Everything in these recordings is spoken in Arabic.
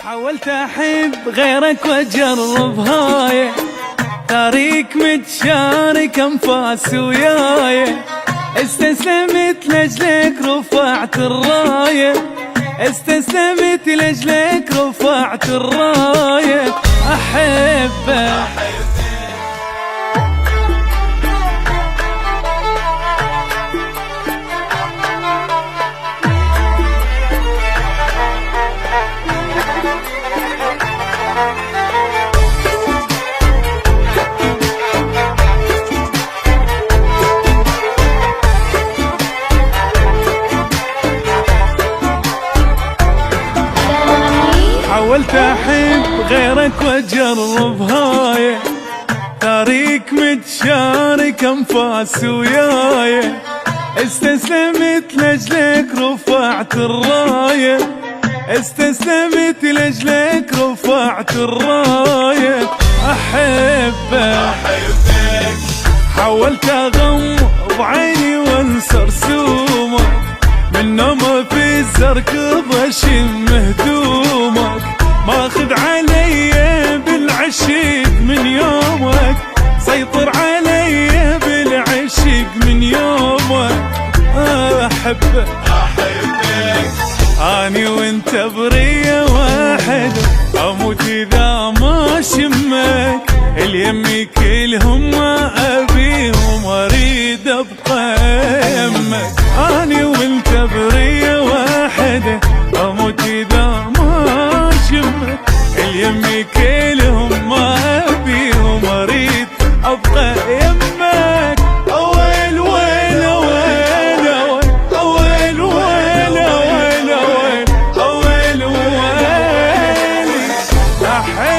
حاولت احب غيرك واجرب هاي، تاريك متشارك انفاس وياي، استسلمت لاجلك رفعت الرايه، استسلمت لاجلك رفعت الرايه، احبك حاولت احب غيرك واجرب هاي، تاريك متشارك انفاس وياي، استسلمت لاجلك رفعت الرايه، استسلمت لاجلك رفعت الرايه، احبك حاولت اغمض عيني وانسى رسومك، من نومه في الزرق بشم هدومك، ماخذ علي بالعشق من يومك، سيطر علي بالعشق من يومك، احبك اني وانت بريه واحده، اموت اذا ما شمك، اليمي كلهم ما ابيهم اريد ابقى يمك، اني وانت بريه واحده، اموت اذا ما شمك، اليمي كلهم ما ابيهم اريد ابقى يمك، اويل ويل اويل اويل ويل اويل اويل ويل احبك.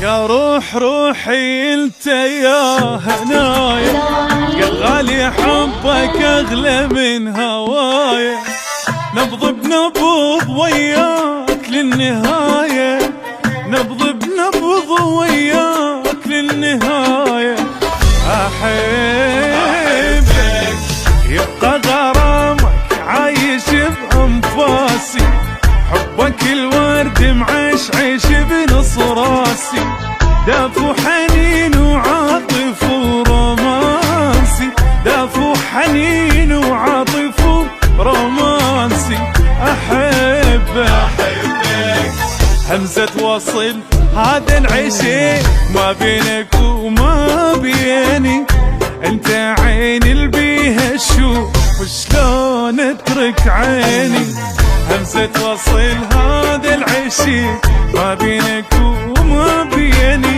يا روحي انت يا هنايا، يا غالي حبك اغلى من هوايا، نبض بنبض وياك للنهاية، نبض بنبض وياك للنهاية، احبك يبقى غرامك عايش بانفاسي، حبك الورد معشعش بنص راسي، دافو حنين وعاطف ورومانسي، دافو حنين وعاطف ورومانسي، احبك همزة وصل هذا العشق ما بينك وما بيني، انت عيني اللي بيها الشوق وشلون اترك عيني، همزة وصل هذا العشق ما بينك وما بيني،